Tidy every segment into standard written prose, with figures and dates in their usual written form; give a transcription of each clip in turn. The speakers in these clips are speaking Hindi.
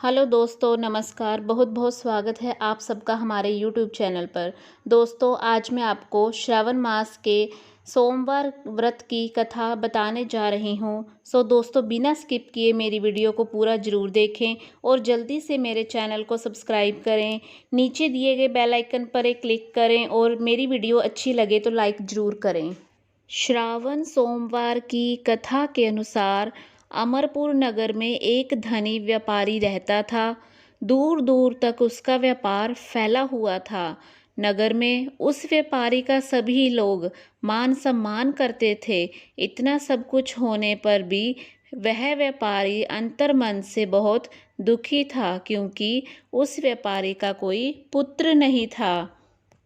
हेलो दोस्तों, नमस्कार। बहुत बहुत स्वागत है आप सबका हमारे यूट्यूब चैनल पर। दोस्तों, आज मैं आपको श्रावण मास के सोमवार व्रत की कथा बताने जा रही हूँ। सो दोस्तों, बिना स्किप किए मेरी वीडियो को पूरा ज़रूर देखें और जल्दी से मेरे चैनल को सब्सक्राइब करें। नीचे दिए गए बेल आइकन पर एक क्लिक करें और मेरी वीडियो अच्छी लगे तो लाइक ज़रूर करें। श्रावण सोमवार की कथा के अनुसार अमरपुर नगर में एक धनी व्यापारी रहता था। दूर दूर तक उसका व्यापार फैला हुआ था। नगर में उस व्यापारी का सभी लोग मान सम्मान करते थे। इतना सब कुछ होने पर भी वह व्यापारी अंतर्मन से बहुत दुखी था, क्योंकि उस व्यापारी का कोई पुत्र नहीं था।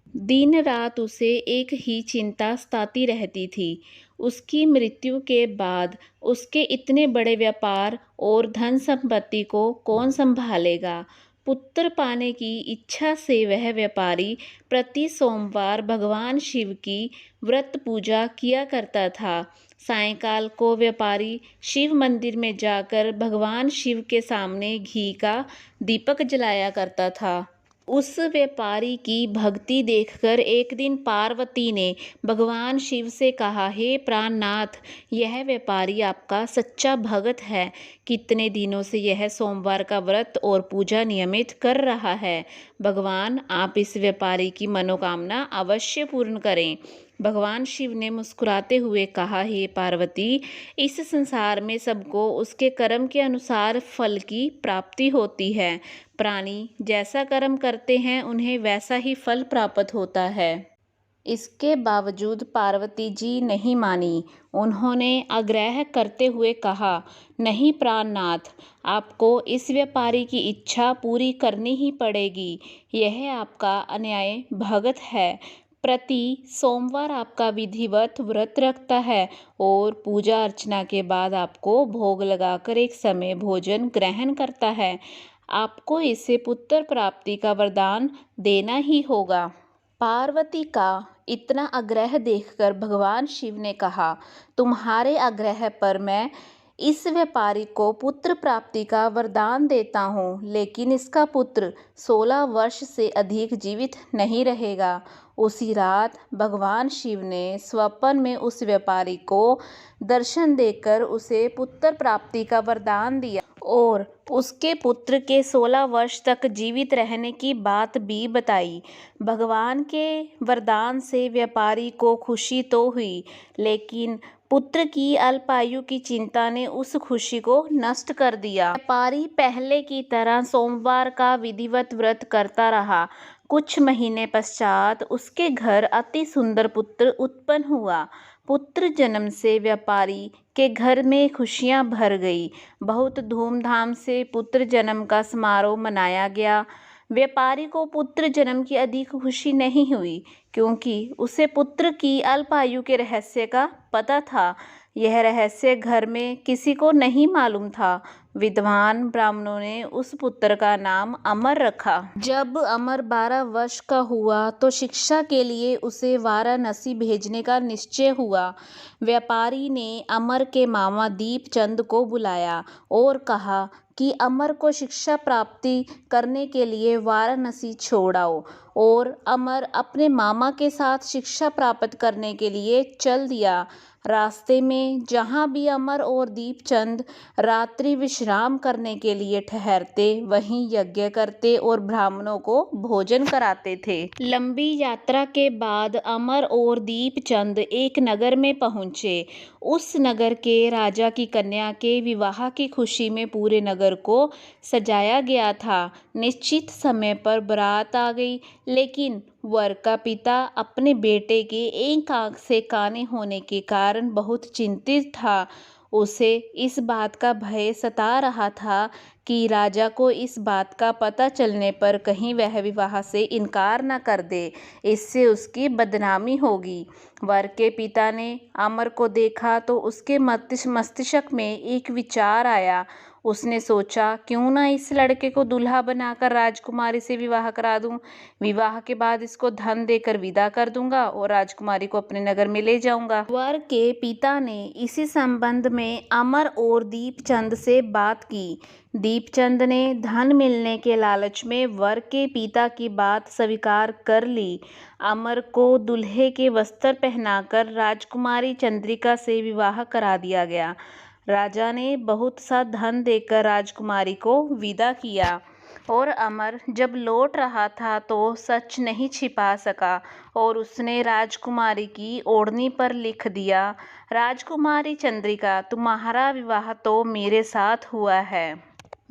दिन रात उसे एक ही चिंता सताती रहती थी। उसकी मृत्यु के बाद उसके इतने बड़े व्यापार और धन संपत्ति को कौन संभालेगा। पुत्र पाने की इच्छा से वह व्यापारी प्रति सोमवार भगवान शिव की व्रत पूजा किया करता था। सायंकाल को व्यापारी शिव मंदिर में जाकर भगवान शिव के सामने घी का दीपक जलाया करता था। उस व्यापारी की भक्ति देखकर एक दिन पार्वती ने भगवान शिव से कहा, हे प्राणनाथ, यह व्यापारी आपका सच्चा भक्त है। कितने दिनों से यह सोमवार का व्रत और पूजा नियमित कर रहा है। भगवान, आप इस व्यापारी की मनोकामना अवश्य पूर्ण करें। भगवान शिव ने मुस्कुराते हुए कहा, हे पार्वती, इस संसार में सबको उसके कर्म के अनुसार फल की प्राप्ति होती है। प्राणी जैसा कर्म करते हैं उन्हें वैसा ही फल प्राप्त होता है। इसके बावजूद पार्वती जी नहीं मानी। उन्होंने आग्रह करते हुए कहा, नहीं प्राणनाथ, आपको इस व्यापारी की इच्छा पूरी करनी ही पड़ेगी। यह आपका अन्याय भगत है। प्रति सोमवार आपका विधिवत व्रत रखता है और पूजा अर्चना के बाद आपको भोग लगाकर एक समय भोजन ग्रहण करता है। आपको इसे पुत्र प्राप्ति का वरदान देना ही होगा। पार्वती का इतना आग्रह देखकर भगवान शिव ने कहा, तुम्हारे आग्रह पर मैं इस व्यापारी को पुत्र प्राप्ति का वरदान देता हूँ, लेकिन इसका पुत्र 16 वर्ष से अधिक जीवित नहीं रहेगा। उसी रात भगवान शिव ने स्वप्न में उस व्यापारी को दर्शन देकर उसे पुत्र प्राप्ति का वरदान दिया और उसके पुत्र के 16 वर्ष तक जीवित रहने की बात भी बताई। भगवान के वरदान से व्यापारी को खुशी तो हुई, लेकिन पुत्र की अल्पायु की चिंता ने उस खुशी को नष्ट कर दिया। व्यापारी पहले की तरह सोमवार का विधिवत व्रत करता रहा। कुछ महीने पश्चात उसके घर अति सुंदर पुत्र उत्पन्न हुआ। पुत्र जन्म से व्यापारी के घर में खुशियां भर गई। बहुत धूमधाम से पुत्र जन्म का समारोह मनाया गया। व्यापारी को पुत्र जन्म की अधिक खुशी नहीं हुई, क्योंकि उसे पुत्र की अल्पायु के रहस्य का पता था। यह रहस्य घर में किसी को नहीं मालूम था। विद्वान ब्राह्मणों ने उस पुत्र का नाम अमर रखा। जब अमर 12 वर्ष का हुआ तो शिक्षा के लिए उसे वाराणसी भेजने का निश्चय हुआ। व्यापारी ने अमर के मामा दीपचंद को बुलाया और कहा कि अमर को शिक्षा प्राप्ति करने के लिए वाराणसी छोड़ाओ। और अमर अपने मामा के साथ शिक्षा प्राप्त करने के लिए चल दिया। रास्ते में जहाँ भी अमर और दीपचंद रात्रि विश्राम करने के लिए ठहरते, वहीं यज्ञ करते और ब्राह्मणों को भोजन कराते थे। लंबी यात्रा के बाद अमर और दीपचंद एक नगर में पहुँचे। उस नगर के राजा की कन्या के विवाह की खुशी में पूरे नगर को सजाया गया था। निश्चित समय पर बारात आ गई, लेकिन वर का पिता अपने बेटे के एक आंख से काने होने के कारण बहुत चिंतित था। उसे इस बात का भय सता रहा था कि राजा को इस बात का पता चलने पर कहीं वह विवाह से इनकार न कर दे, इससे उसकी बदनामी होगी। वर के पिता ने अमर को देखा तो उसके मस्तिष्क में एक विचार आया। उसने सोचा क्यों ना इस लड़के को दूल्हा बनाकर राजकुमारी से विवाह करा दूं। विवाह के बाद इसको धन देकर विदा कर दूंगा और राजकुमारी को अपने नगर में ले जाऊंगा। वर के पिता ने इसी संबंध में अमर और दीपचंद से बात की। दीपचंद ने धन मिलने के लालच में वर के पिता की बात स्वीकार कर ली। अमर को दूल्हे के वस्त्र पहनाकर राजकुमारी चंद्रिका से विवाह करा दिया गया। राजा ने बहुत सा धन देकर राजकुमारी को विदा किया और अमर जब लौट रहा था तो सच नहीं छिपा सका और उसने राजकुमारी की ओढ़नी पर लिख दिया, राजकुमारी चंद्रिका, तुम्हारा विवाह तो मेरे साथ हुआ है।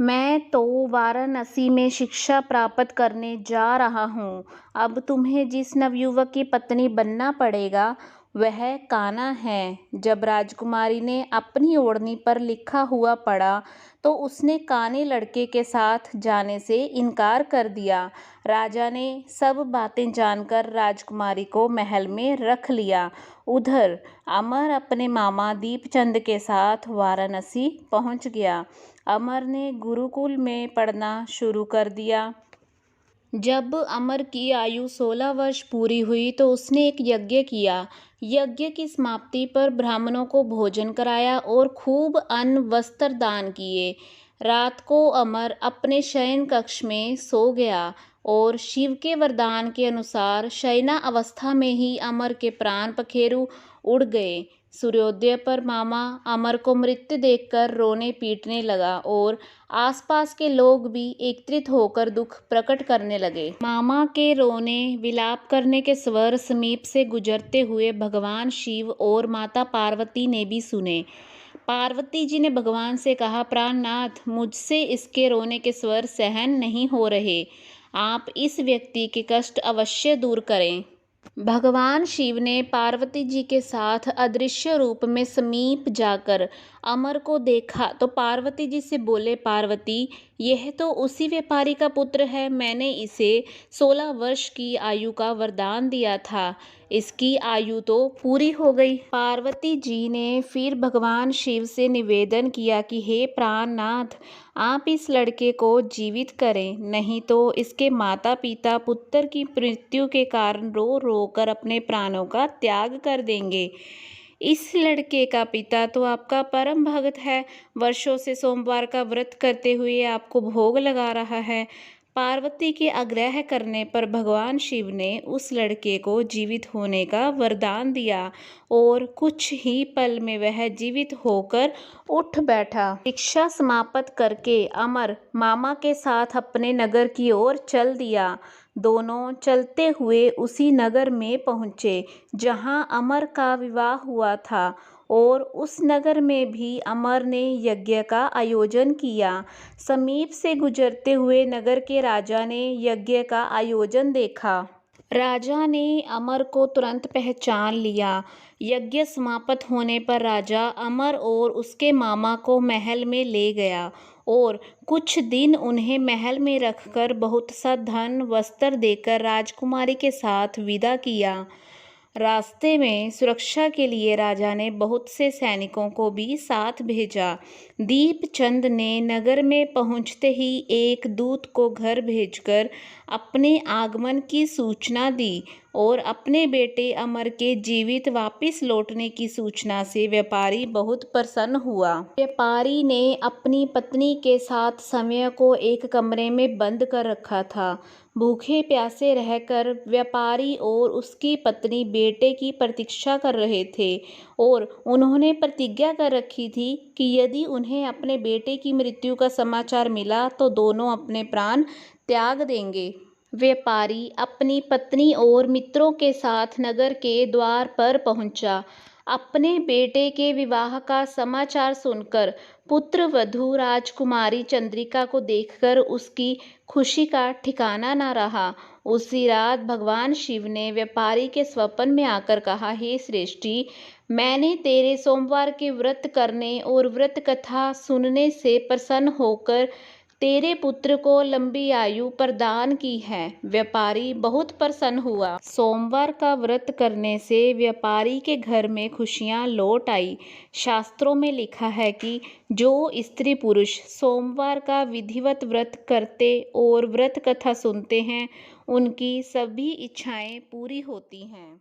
मैं तो वाराणसी में शिक्षा प्राप्त करने जा रहा हूँ। अब तुम्हें जिस नवयुवक की पत्नी बनना पड़ेगा वह कान्हा है। जब राजकुमारी ने अपनी ओढ़नी पर लिखा हुआ पढ़ा तो उसने काने लड़के के साथ जाने से इनकार कर दिया। राजा ने सब बातें जानकर राजकुमारी को महल में रख लिया। उधर अमर अपने मामा दीपचंद के साथ वाराणसी पहुंच गया। अमर ने गुरुकुल में पढ़ना शुरू कर दिया। जब अमर की आयु 16 वर्ष पूरी हुई तो उसने एक यज्ञ किया। यज्ञ की समाप्ति पर ब्राह्मणों को भोजन कराया और खूब अन्न वस्त्र दान किए। रात को अमर अपने शयन कक्ष में सो गया और शिव के वरदान के अनुसार शयना अवस्था में ही अमर के प्राण पखेरु उड़ गए। सूर्योदय पर मामा अमर को मृत्यु देखकर रोने पीटने लगा और आसपास के लोग भी एकत्रित होकर दुख प्रकट करने लगे। मामा के रोने विलाप करने के स्वर समीप से गुजरते हुए भगवान शिव और माता पार्वती ने भी सुने। पार्वती जी ने भगवान से कहा, प्राणनाथ, मुझसे इसके रोने के स्वर सहन नहीं हो रहे। आप इस व्यक्ति के कष्ट अवश्य दूर करें। भगवान शिव ने पार्वती जी के साथ अदृश्य रूप में समीप जाकर अमर को देखा तो पार्वती जी से बोले, पार्वती, यह तो उसी व्यापारी का पुत्र है। मैंने इसे 16 वर्ष की आयु का वरदान दिया था। इसकी आयु तो पूरी हो गई। पार्वती जी ने फिर भगवान शिव से निवेदन किया कि हे प्राणनाथ, आप इस लड़के को जीवित करें, नहीं तो इसके माता पिता पुत्र की मृत्यु के कारण रो रो कर अपने प्राणों का त्याग कर देंगे। इस लड़के का पिता तो आपका परम भक्त है, वर्षों से सोमवार का व्रत करते हुए आपको भोग लगा रहा है। पार्वती के आग्रह करने पर भगवान शिव ने उस लड़के को जीवित होने का वरदान दिया और कुछ ही पल में वह जीवित होकर उठ बैठा। शिक्षा समाप्त करके अमर मामा के साथ अपने नगर की ओर चल दिया। दोनों चलते हुए उसी नगर में पहुँचे जहाँ अमर का विवाह हुआ था और उस नगर में भी अमर ने यज्ञ का आयोजन किया। समीप से गुजरते हुए नगर के राजा ने यज्ञ का आयोजन देखा। राजा ने अमर को तुरंत पहचान लिया। यज्ञ समाप्त होने पर राजा अमर और उसके मामा को महल में ले गया और कुछ दिन उन्हें महल में रखकर बहुत सा धन वस्त्र देकर राजकुमारी के साथ विदा किया। रास्ते में सुरक्षा के लिए राजा ने बहुत से सैनिकों को भी साथ भेजा। दीपचंद ने नगर में पहुंचते ही एक दूत को घर भेजकर अपने आगमन की सूचना दी और अपने बेटे अमर के जीवित वापस लौटने की सूचना से व्यापारी बहुत प्रसन्न हुआ। व्यापारी ने अपनी पत्नी के साथ समय को एक कमरे में बंद कर रखा था। भूखे प्यासे रहकर व्यापारी और उसकी पत्नी बेटे की प्रतीक्षा कर रहे थे और उन्होंने प्रतिज्ञा कर रखी थी कि यदि उन्हें अपने बेटे की मृत्यु का समाचार मिला तो दोनों अपने प्राण त्याग देंगे। व्यापारी अपनी पत्नी और मित्रों के साथ नगर के द्वार पर पहुंचा। अपने बेटे के विवाह का समाचार सुनकर पुत्र वधू राजकुमारी चंद्रिका को देखकर उसकी खुशी का ठिकाना न रहा। उसी रात भगवान शिव ने व्यापारी के स्वप्न में आकर कहा, हे श्रेष्ठी, मैंने तेरे सोमवार के व्रत करने और व्रत कथा सुनने से प्रसन्न होकर तेरे पुत्र को लंबी आयु प्रदान की है। व्यापारी बहुत प्रसन्न हुआ। सोमवार का व्रत करने से व्यापारी के घर में खुशियां लौट आई। शास्त्रों में लिखा है कि जो स्त्री पुरुष सोमवार का विधिवत व्रत करते और व्रत कथा सुनते हैं, उनकी सभी इच्छाएं पूरी होती हैं।